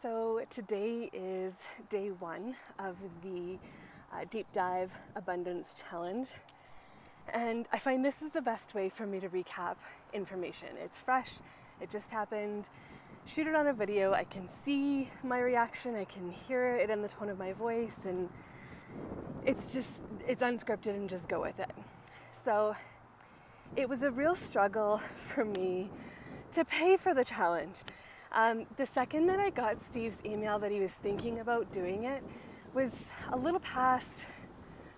So today is day one of the Deep Dive Abundance Challenge. And I find this is the best way for me to recap information. It's fresh, it just happened. Shoot it on a video, I can see my reaction, I can hear it in the tone of my voice, and it's unscripted and just go with it. So it was a real struggle for me to pay for the challenge. The second that I got Steve's email that he was thinking about doing it was a little past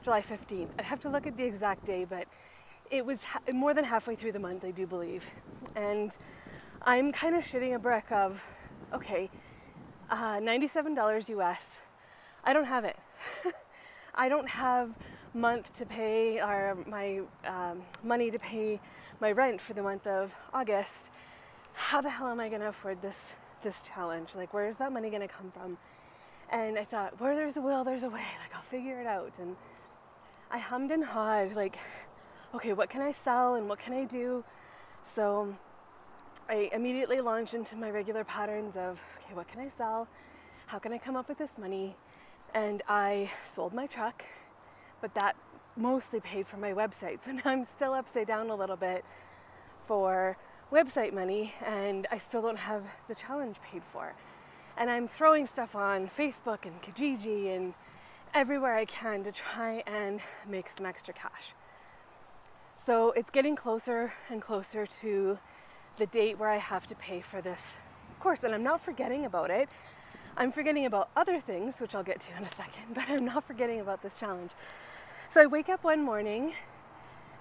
July 15th. I'd have to look at the exact day, but it was more than halfway through the month, I do believe. And I'm kind of shitting a brick of, okay, $97 US, I don't have it. I don't have month to pay, or my money to pay my rent for the month of August. How the hell am I gonna afford this challenge? Like, where is that money gonna come from? And I thought, where there's a will, there's a way. Like, I'll figure it out. And I hummed and hawed, like, okay, what can I sell and what can I do? So I immediately launched into my regular patterns of, okay, what can I sell? How can I come up with this money? And I sold my truck, but that mostly paid for my website. So now I'm still upside down a little bit for website money, and I still don't have the challenge paid for. And I'm throwing stuff on Facebook and Kijiji and everywhere I can to try and make some extra cash. So it's getting closer and closer to the date where I have to pay for this course, and I'm not forgetting about it. I'm forgetting about other things, which I'll get to in a second, but I'm not forgetting about this challenge. So I wake up one morning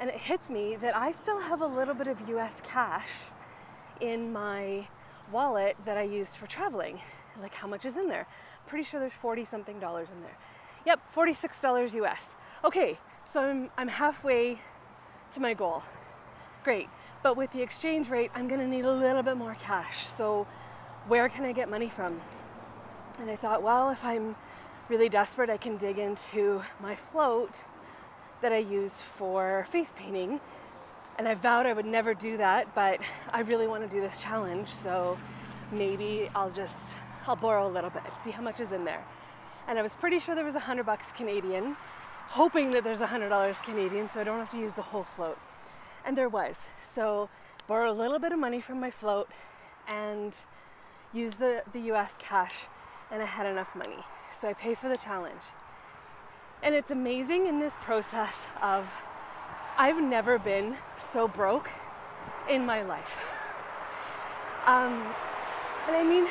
and it hits me that I still have a little bit of US cash in my wallet that I used for traveling. Like, how much is in there? Pretty sure there's 40 something dollars in there. Yep, $46 US. Okay, so I'm halfway to my goal. Great, but with the exchange rate, I'm gonna need a little bit more cash. So where can I get money from? And I thought, well, if I'm really desperate, I can dig into my float that I use for face painting. And I vowed I would never do that, but I really want to do this challenge, so maybe I'll borrow a little bit, see how much is in there. And I was pretty sure there was $100 Canadian, hoping that there's $100 Canadian so I don't have to use the whole float. And there was. So borrow a little bit of money from my float and use the US cash, and I had enough money. So I paid for the challenge. And it's amazing in this process of, I've never been so broke in my life. And I mean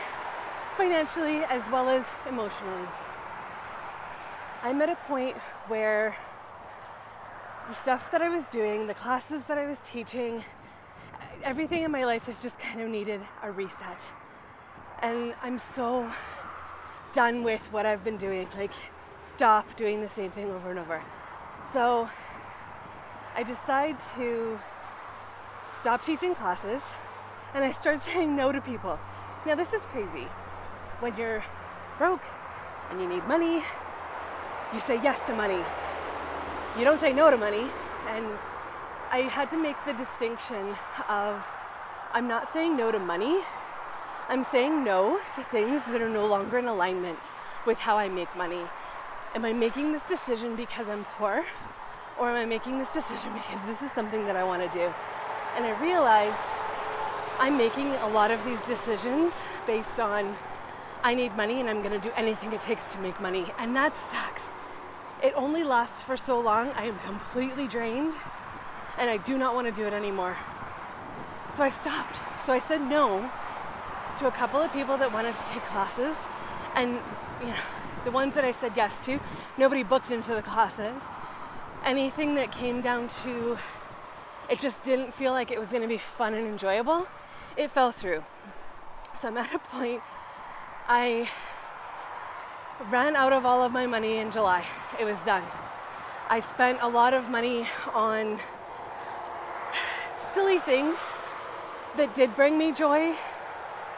financially as well as emotionally. I'm at a point where the stuff that I was doing, the classes that I was teaching, everything in my life has just kind of needed a reset. And I'm so done with what I've been doing. Like, stop doing the same thing over and over. So I decide to stop teaching classes and I start saying no to people. Now, this is crazy. When you're broke and you need money, you say yes to money. You don't say no to money. And I had to make the distinction of, I'm not saying no to money. I'm saying no to things that are no longer in alignment with how I make money. Am I making this decision because I'm poor? Or am I making this decision because this is something that I want to do? And I realized I'm making a lot of these decisions based on, I need money and I'm going to do anything it takes to make money. And that sucks. It only lasts for so long. I am completely drained and I do not want to do it anymore. So I stopped. So I said no to a couple of people that wanted to take classes, and the ones that I said yes to, nobody booked into the classes. Anything that came down to, it just didn't feel like it was going to be fun and enjoyable, it fell through. So I'm at a point, I ran out of all of my money in July. It was done. I spent a lot of money on silly things that did bring me joy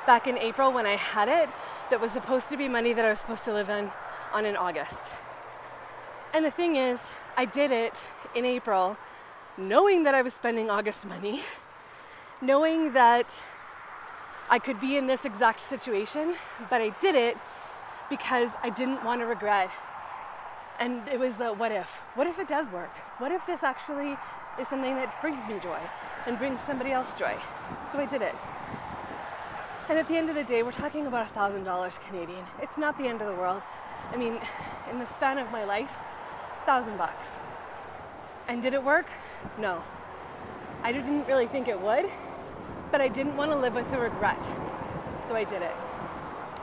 back in April when I had it, that was supposed to be money that I was supposed to live on in August. And the thing is, I did it in April knowing that I was spending August money, knowing that I could be in this exact situation, but I did it because I didn't want to regret. And it was the what if. What if it does work? What if this actually is something that brings me joy and brings somebody else joy? So I did it. And at the end of the day, we're talking about $1,000 Canadian. It's not the end of the world. I mean, in the span of my life, $1,000. And did it work? No. I didn't really think it would, but I didn't want to live with the regret. So I did it.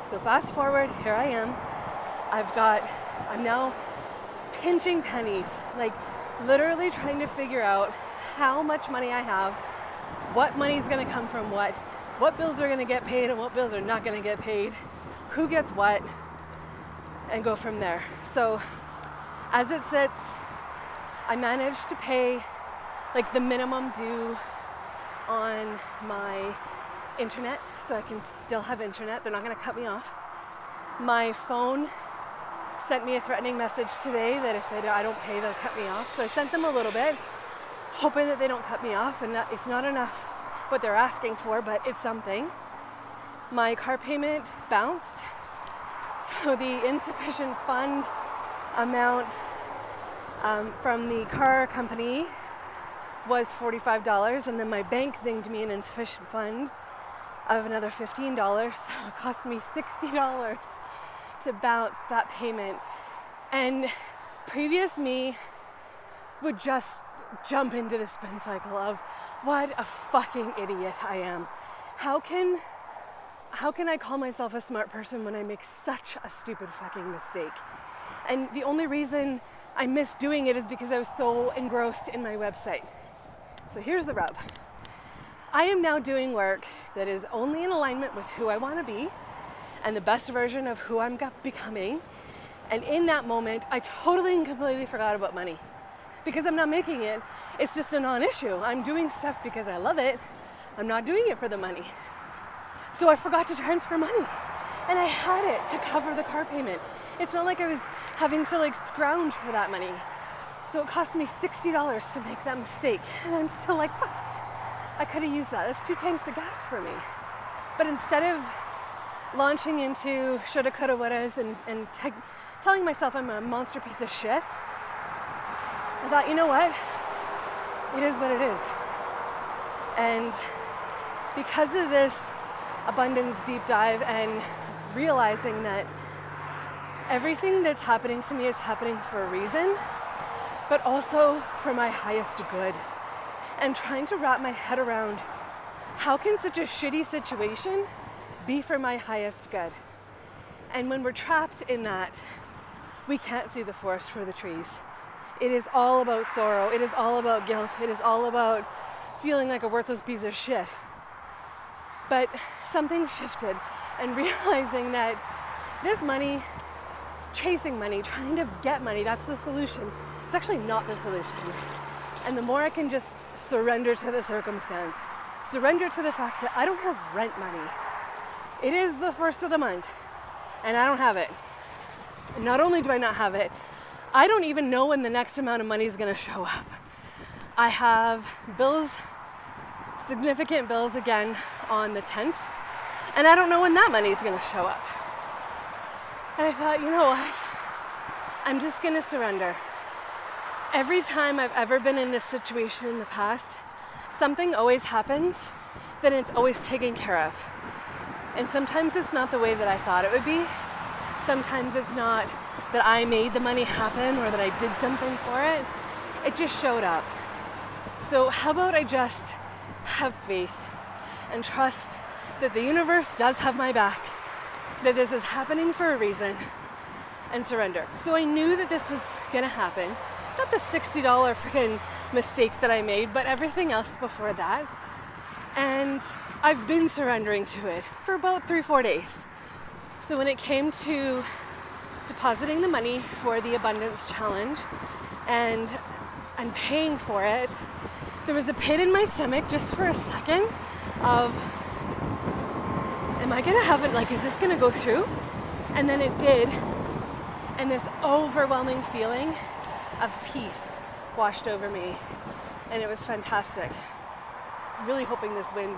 So fast forward, here I am. I'm now pinching pennies, like literally trying to figure out how much money I have, what money's gonna come from what bills are gonna get paid and what bills are not gonna get paid, who gets what, and go from there. So as it sits, I managed to pay like the minimum due on my internet, so I can still have internet. They're not gonna cut me off. My phone sent me a threatening message today that if I don't pay, they'll cut me off. So I sent them a little bit, hoping that they don't cut me off, and that it's not enough what they're asking for, but it's something. My car payment bounced, so the insufficient fund amount from the car company was $45, and then my bank zinged me an insufficient fund of another $15, so it cost me $60 to balance that payment. And previous me would just jump into the spin cycle of what a fucking idiot I am. How can I call myself a smart person when I make such a stupid fucking mistake? And the only reason I missed doing it is because I was so engrossed in my website. So here's the rub. I am now doing work that is only in alignment with who I want to be and the best version of who I'm becoming. And in that moment, I totally and completely forgot about money. Because I'm not making it, it's just a non-issue. I'm doing stuff because I love it. I'm not doing it for the money. So I forgot to transfer money. And I had it to cover the car payment. It's not like I was having to like scrounge for that money. So it cost me $60 to make that mistake. And I'm still like, fuck, I could have used that. That's 2 tanks of gas for me. But instead of launching into shoulda, coulda, wouldas and telling myself I'm a monster piece of shit, I thought, you know what? It is what it is. And because of this abundance deep dive and realizing that everything that's happening to me is happening for a reason, but also for my highest good. And trying to wrap my head around how can such a shitty situation be for my highest good? And when we're trapped in that, we can't see the forest for the trees. It is all about sorrow. It is all about guilt. It is all about feeling like a worthless piece of shit. But something shifted, and realizing that this money, chasing money, trying to get money, that's the solution. It's actually not the solution. And the more I can just surrender to the circumstance, surrender to the fact that I don't have rent money. It is the first of the month, and I don't have it. And not only do I not have it, I don't even know when the next amount of money is going to show up. I have bills, significant bills again on the 10th, and I don't know when that money is going to show up. And I thought, you know what? I'm just going to surrender. Every time I've ever been in this situation in the past, something always happens, then it's always taken care of. And sometimes it's not the way that I thought it would be. Sometimes it's not that I made the money happen or that I did something for it. It just showed up. So how about I just have faith and trust that the universe does have my back, that this is happening for a reason, and surrender. So I knew that this was gonna happen. Not the $60 freaking mistake that I made, but everything else before that. And I've been surrendering to it for about 3-4 days. So when it came to depositing the money for the Abundance Challenge and I'm paying for it, there was a pit in my stomach just for a second of, am I gonna have it, like, is this gonna go through? And then it did. And this overwhelming feeling of peace washed over me. And it was fantastic. I'm really hoping this wind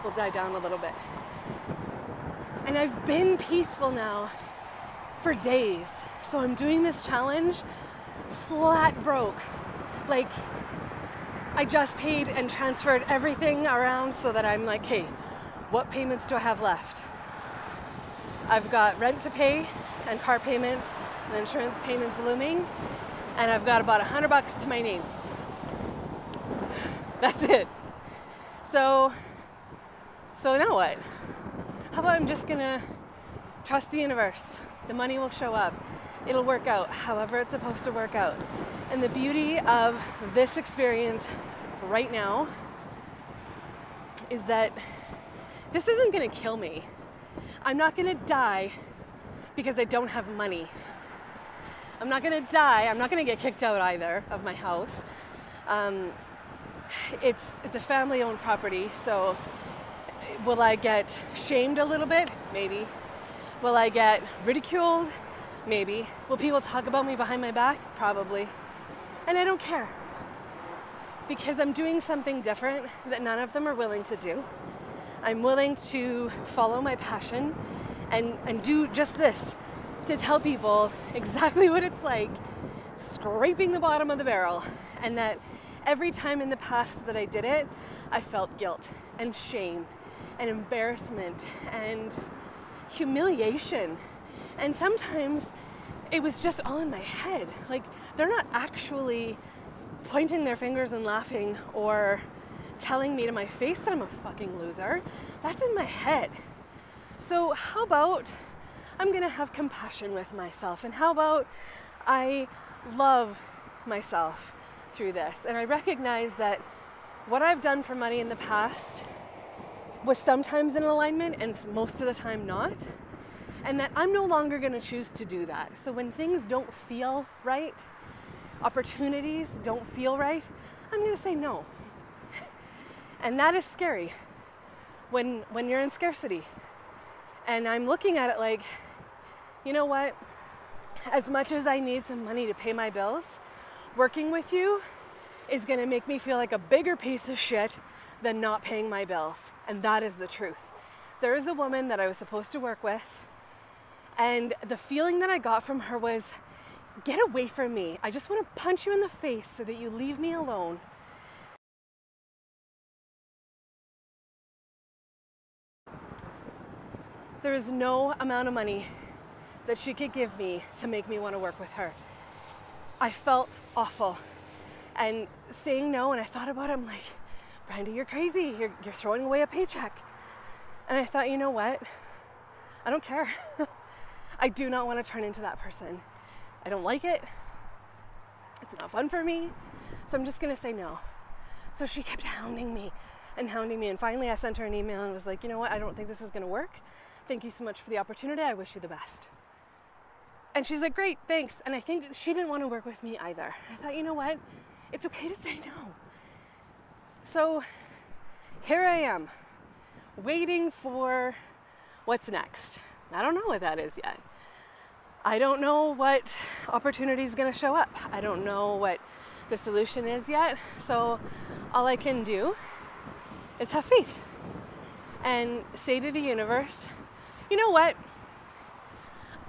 will die down a little bit. And I've been peaceful now for days. So I'm doing this challenge flat broke. Like, I just paid and transferred everything around so that I'm like, hey, what payments do I have left? I've got rent to pay and car payments and insurance payments looming, and I've got about $100 to my name. That's it. So now what? How about I'm just gonna trust the universe? The money will show up. It'll work out however it's supposed to work out. And the beauty of this experience right now is that this isn't gonna kill me. I'm not gonna die because I don't have money. I'm not gonna die. I'm not gonna get kicked out either of my house. It's a family-owned property, so will I get shamed a little bit? Maybe. Will I get ridiculed? Maybe. Will people talk about me behind my back? Probably. And I don't care, because I'm doing something different that none of them are willing to do. I'm willing to follow my passion and do just this, to tell people exactly what it's like scraping the bottom of the barrel, and that every time in the past that I did it, I felt guilt and shame and embarrassment and humiliation. And sometimes it was just all in my head. Like, they're not actually pointing their fingers and laughing or telling me to my face that I'm a fucking loser. That's in my head. So how about I'm gonna have compassion with myself, and how about I love myself through this, and I recognize that what I've done for money in the past was sometimes in alignment and most of the time not, and that I'm no longer gonna choose to do that. So when things don't feel right, opportunities don't feel right, I'm gonna say no. And that is scary when you're in scarcity. And I'm looking at it like, you know what? As much as I need some money to pay my bills, working with you is gonna make me feel like a bigger piece of shit than not paying my bills. And that is the truth. There is a woman that I was supposed to work with, and the feeling that I got from her was, get away from me. I just wanna punch you in the face so that you leave me alone. There is no amount of money that she could give me to make me want to work with her. I felt awful. And saying no, and I thought about it, I'm like, Brandy, you're crazy. You're throwing away a paycheck. And I thought, you know what? I don't care. I do not want to turn into that person. I don't like it. It's not fun for me. So I'm just going to say no. So she kept hounding me. And finally I sent her an email and was like, you know what? I don't think this is going to work. Thank you so much for the opportunity. I wish you the best. And she's like, great, thanks. And I think she didn't want to work with me either. I thought, you know what? It's okay to say no. So here I am, waiting for what's next. I don't know what that is yet. I don't know what opportunity is going to show up. I don't know what the solution is yet. So all I can do is have faith and say to the universe, you know what?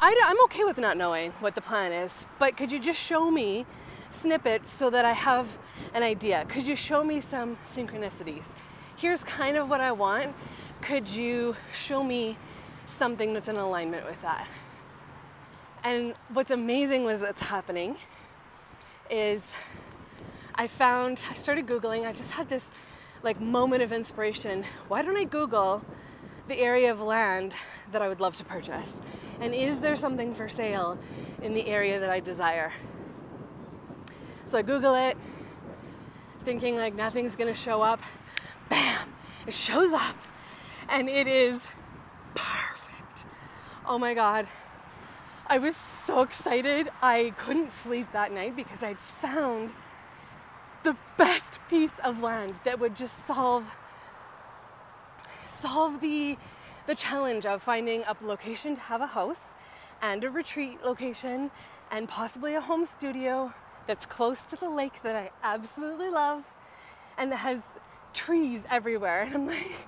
I'm okay with not knowing what the plan is, but could you just show me snippets so that I have an idea? Could you show me some synchronicities? Here's kind of what I want. Could you show me something that's in alignment with that? And what's amazing was what's happening is I started Googling. I just had this like moment of inspiration. Why don't I Google the area of land that I would love to purchase? And is there something for sale in the area that I desire? So I Google it, thinking like nothing's gonna show up. Bam, it shows up, and it is perfect. Oh my God. I was so excited. I couldn't sleep that night because I'd found the best piece of land that would just solve the challenge of finding a location to have a house and a retreat location and possibly a home studio that's close to the lake that I absolutely love and that has trees everywhere. And I'm like,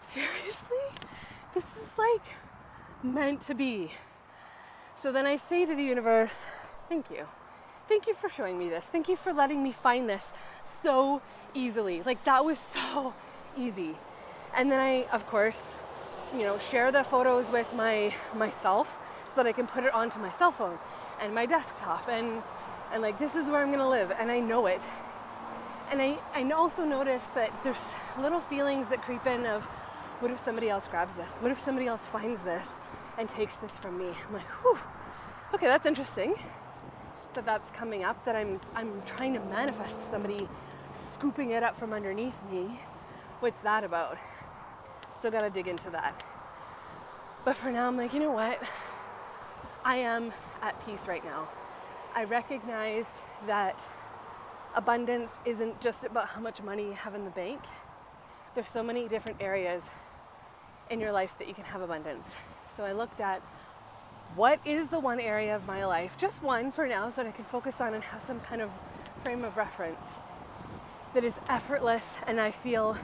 seriously? This is like meant to be. So then I say to the universe, thank you. Thank you for showing me this. Thank you for letting me find this so easily. Like, that was so easy. And then I, of course, share the photos with myself so that I can put it onto my cell phone and my desktop and like, this is where I'm gonna live, and I know it. And I also notice that there's little feelings that creep in of, what if somebody else grabs this? What if somebody else finds this and takes this from me? I'm like, whew, okay, that's interesting that's coming up, that I'm trying to manifest somebody scooping it up from underneath me. What's that about? Still gotta dig into that. But for now, I'm like, you know what? I am at peace right now. I recognized that abundance isn't just about how much money you have in the bank. There's so many different areas in your life that you can have abundance. So I looked at, what is the one area of my life, just one for now, so that I can focus on and have some kind of frame of reference, that is effortless and I feel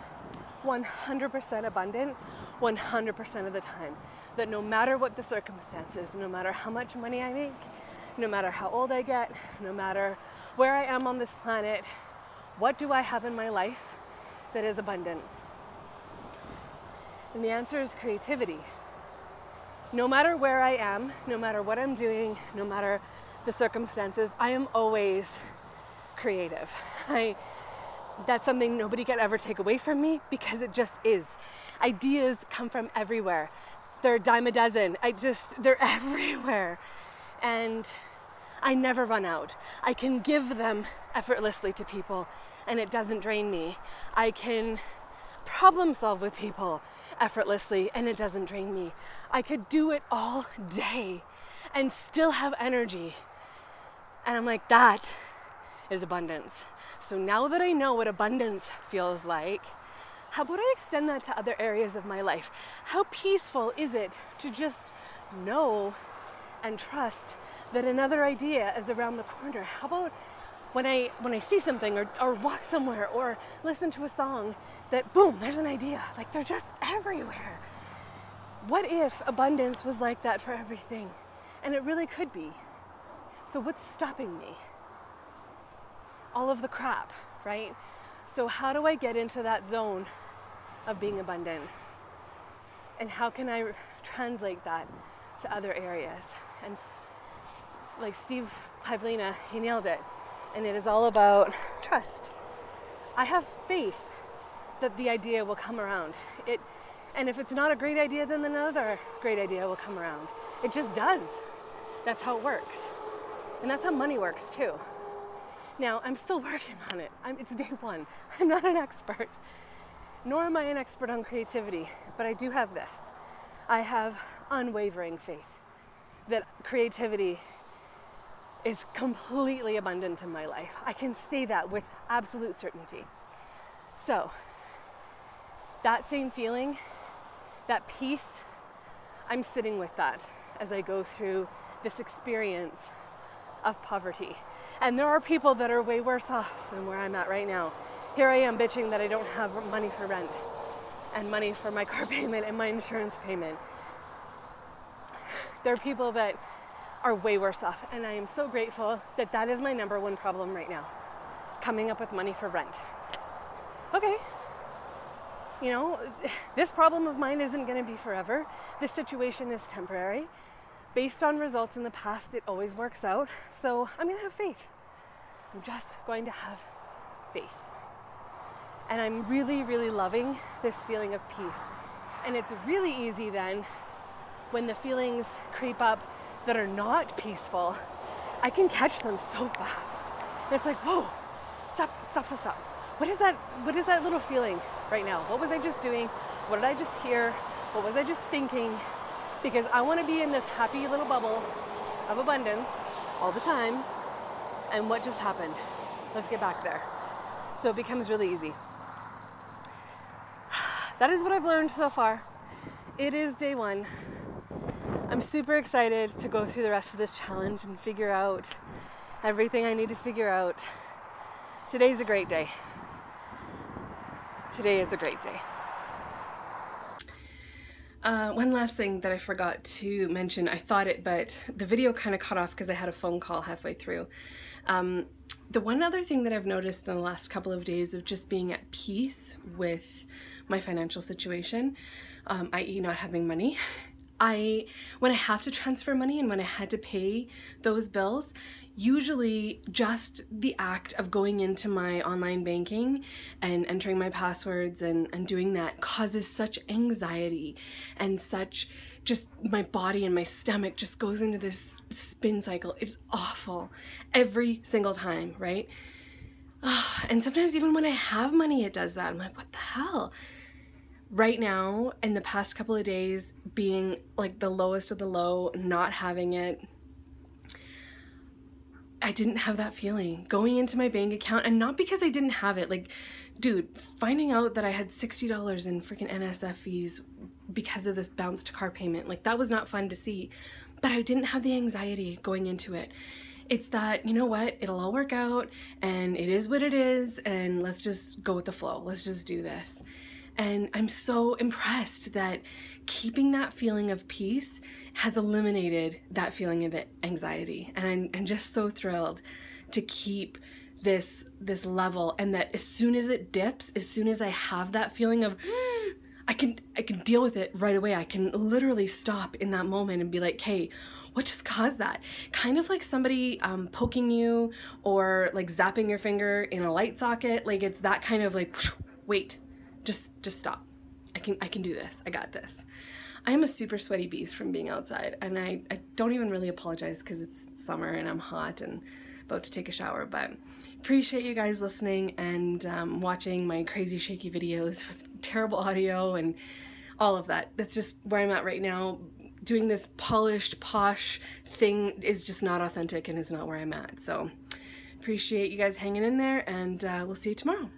100% abundant 100% of the time. That no matter what the circumstances, no matter how much money I make, no matter how old I get, no matter where I am on this planet, what do I have in my life that is abundant? And the answer is creativity. No matter where I am, no matter what I'm doing, no matter the circumstances, I am always creative. That's something nobody can ever take away from me, because it just is. Ideas come from everywhere. They're a dime a dozen. They're everywhere. And I never run out. I can give them effortlessly to people and it doesn't drain me. I can problem solve with people effortlessly and it doesn't drain me. I could do it all day and still have energy. And I'm like, that is abundance. So now that I know what abundance feels like, how about I extend that to other areas of my life? How peaceful is it to just know and trust that another idea is around the corner? How about when I see something or walk somewhere or listen to a song, that boom, there's an idea. Like, they're just everywhere. What if abundance was like that for everything? And it really could be. So what's stopping me? All of the crap, right? So how do I get into that zone of being abundant? And how can I translate that to other areas? And like Steve Pavlina, he nailed it. And it is all about trust. I have faith that the idea will come around. And if it's not a great idea, then another great idea will come around. It just does. That's how it works. And that's how money works too. Now, I'm still working on it. It's day one. I'm not an expert, nor am I an expert on creativity, but I do have this. I have unwavering faith that creativity is completely abundant in my life. I can say that with absolute certainty. So, that same feeling, that peace, I'm sitting with that as I go through this experience of poverty. And there are people that are way worse off than where I'm at right now. Here I am bitching that I don't have money for rent and money for my car payment and my insurance payment. There are people that are way worse off, and I am so grateful that that is my number one problem right now, coming up with money for rent. Okay, this problem of mine isn't going to be forever. This situation is temporary. Based on results in the past, it always works out. So I'm going to have faith. I'm just going to have faith. And I'm really, really loving this feeling of peace. And it's really easy then, when the feelings creep up that are not peaceful, I can catch them so fast. And it's like, whoa, stop. What is that little feeling right now? What was I just doing? What did I just hear? What was I just thinking? Because I want to be in this happy little bubble of abundance all the time. And what just happened? Let's get back there. So it becomes really easy. That is what I've learned so far. It is day one. I'm super excited to go through the rest of this challenge and figure out everything I need to figure out. Today's a great day. Today is a great day. One last thing that I forgot to mention, I thought it, but the video kind of cut off because I had a phone call halfway through. The one other thing that I've noticed in the last couple of days of just being at peace with my financial situation, i.e. not having money, when I have to transfer money and when I had to pay those bills, usually just the act of going into my online banking and entering my passwords and doing that causes such anxiety and such, just my body and my stomach just goes into this spin cycle. It's awful every single time, right? And sometimes even when I have money, it does that. I'm like, what the hell? Right now, in the past couple of days, being like the lowest of the low, not having it, I didn't have that feeling going into my bank account, and not because I didn't have it. Like, dude, finding out that I had $60 in freaking NSF fees because of this bounced car payment, like that was not fun to see, but I didn't have the anxiety going into it. It's that, you know what, it'll all work out and it is what it is, and let's just go with the flow. Let's just do this. And I'm so impressed that keeping that feeling of peace has eliminated that feeling of anxiety. And I'm just so thrilled to keep this level, and that as soon as it dips, as soon as I have that feeling of, I can deal with it right away. I can literally stop in that moment and be like, hey, what just caused that? Kind of like somebody poking you or like zapping your finger in a light socket. Like, it's that kind of like, wait. Just stop. I can do this. I got this. I am a super sweaty beast from being outside, and I don't even really apologize because it's summer and I'm hot and about to take a shower, but appreciate you guys listening and watching my crazy shaky videos with terrible audio and all of that. That's just where I'm at right now. Doing this polished, posh thing is just not authentic and is not where I'm at. So appreciate you guys hanging in there, and we'll see you tomorrow.